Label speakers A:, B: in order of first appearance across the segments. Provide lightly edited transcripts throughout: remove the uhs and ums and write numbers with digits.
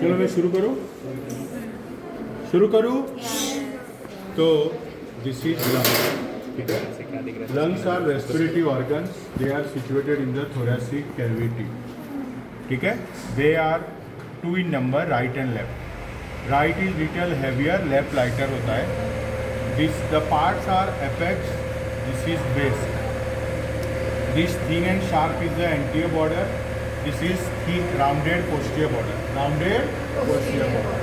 A: चलो मैं शुरू करूँ तो this is lungs. Lungs are respiratory organs. They are situated in the thoracic cavity. ठीक है. They are 2 in number, right and left. Right is little heavier, left lighter होता है. This the parts are apex. This is base. This thin and sharp is the anterior border. This is thick, rounded posterior border. Rounded posterior border.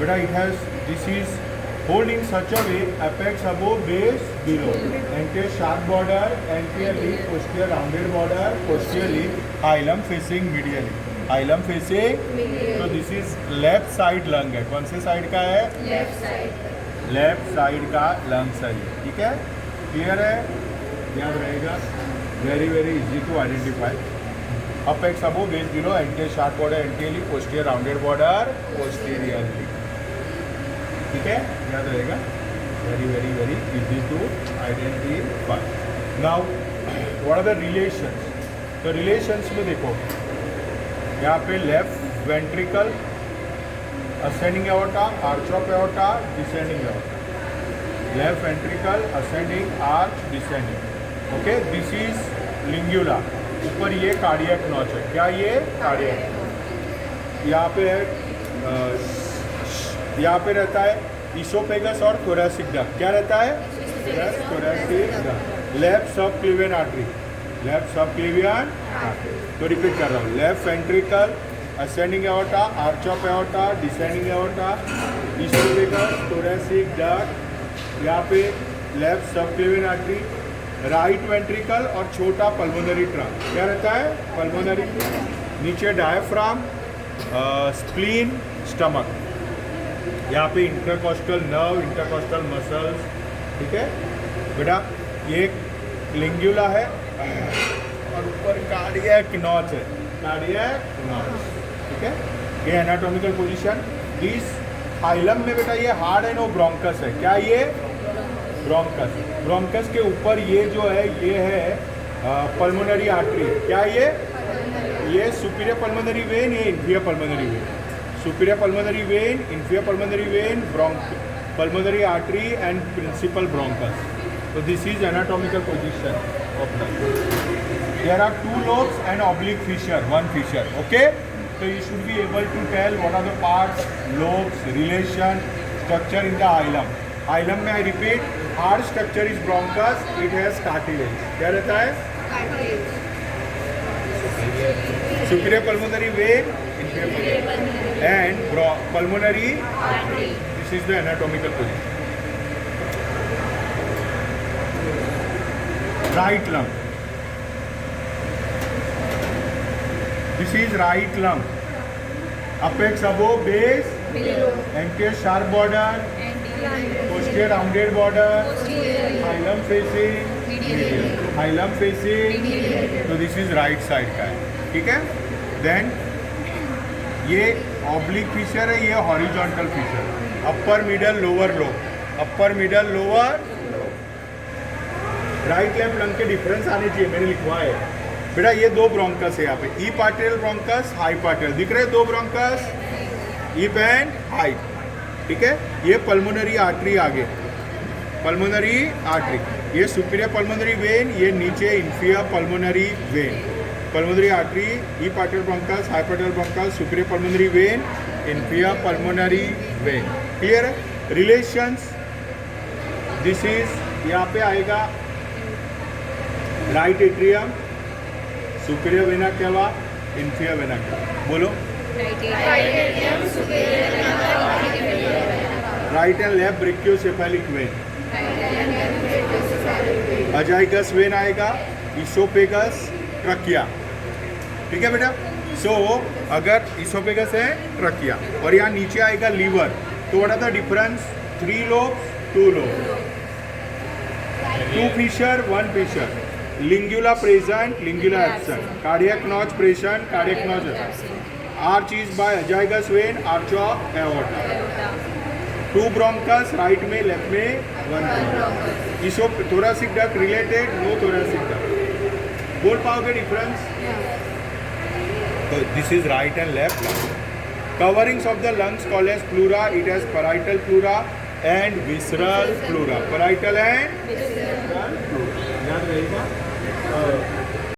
A: But it has. This is hold in such a way: apex above, base below. Anterior sharp border, anterior lip, posterior rounded border, posterior lip. Hilum facing medially. Hilum facing. So this is left side lung है. कौन से side का है? Left side. Left side का lungs है. ठीक है? Clear है? याद रहेगा. Very very easy to identify. Apex above, base below, anterior sharp border, anteriorly, posterior rounded border, posteriorly. ठीक है, याद रहेगा. Very very very easy to identify. Now, what are the relations? तो relations में देखो, यहाँ पे left ventricle, ascending aorta, arch of aorta, descending aorta. Left ventricle, ascending, arch, descending. Okay, this is lingula. ऊपर ये कार्डियक नॉच है. क्या ये कार्डियक? यहाँ पे है, यहाँ पे रहता है इसोफेगस और थोरैसिक डक्ट. क्या रहता है? Thoracic duct. लेफ्ट सब क्लीवियन आर्टरी. लेफ्ट सब क्लीवियन आर्टरी. तो रिपीट कर रहा हूँ. Left ventricle, ascending aorta, arch of aorta, descending aorta, oesophagus, thoracic duct. यहाँ पे लेफ्ट सब क्लीवियन आर्टरी. राइट वेंट्रिकल और छोटा पल्मोनरी ट्रंक. क्या रहता है? पल्मोनरी. नीचे डायफ्राम, स्प्लीन, स्टमक. यहाँ पे इंटरकोस्टल नर्व, इंटरकोस्टल मसल्स. ठीक है बेटा. ये लिंगुला है और ऊपर कार्डियक नॉच है. Cardiac notch. ठीक है. ये एनाटॉमिकल पोजीशन. दिस हाइलम में बेटा ये हार्ड एंड ब्रोंकस है. क्या ये? ब्रोंकस. ब्रोंकस के ऊपर ये जो है ये है पल्मोनरी आर्टरी. क्या ये सुपीरियर पल्मोनरी वेन, ये inferior pulmonary vein. Superior pulmonary vein, inferior pulmonary vein, pulmonary artery and principal bronchus. So this is anatomical position of lung. There are 2 lobes and oblique fissure, 1 fissure. Okay? So you should be able to tell what are the parts, lobes, relation, structure in the hilum. Hilum में I repeat, hard structure is bronchus. It has cartilage. क्या रहता है? Cartilage. Superior pulmonary vein, inferior pulmonary, and pulmonary artery. This is the anatomical position. Right lung. This is right lung. Apex above, base below. Anterior sharp border. Posterior rounded border. Hilum facing. Hilum facing. तो this is right side का है. ठीक है. Then ये oblique feature है, ये horizontal feature. Upper middle lower lobe. Upper middle lower. Right left lung के difference आने चाहिए. मैंने लिखवाया है बेटा. ये 2 ब्रोंकस है यहाँ पे. ई पार्टियल ब्रोंकस, हाई पार्टियल. दिख रहे 2 ब्रोंकस, ईप एंड हाई. ठीक है. ये पल्मोनरी आर्टरी आगे. Pulmonary artery. ये सुपीरियर पल्मोनरी वेन, ये नीचे inferior pulmonary vein. Pulmonary artery, eparterial bronchus, hyparterial bronchus, superior pulmonary vein, inferior pulmonary vein. Clear है. रिलेशंस. दिस इज यहाँ पे आएगा right atrium, superior vena cava, inferior vena cava. बोलो. Right and left brachiocephalic vein. Azygos vein आएगा, oesophagus, trachea. ठीक है बेटा. सो अगर इसोफेगस है, ट्रकिया, और यहाँ नीचे आएगा लीवर. तो what are the difference? 3 lobes, 2 lobes. 2 fissure, 1 fissure. Lingula present, lingula absent. Cardiac notch present, cardiac notch absent. Arch is by azygous vein, arch of aorta. 2 bronchus, right में, left में 1 bronchus. इसो thoracic duct related, no thoracic duct. बोल पाओगे difference? So this is right and left lung. Coverings of the lungs called as pleura. It has parietal pleura and visceral pleura. Parietal and visceral pleura. याद रहेगा.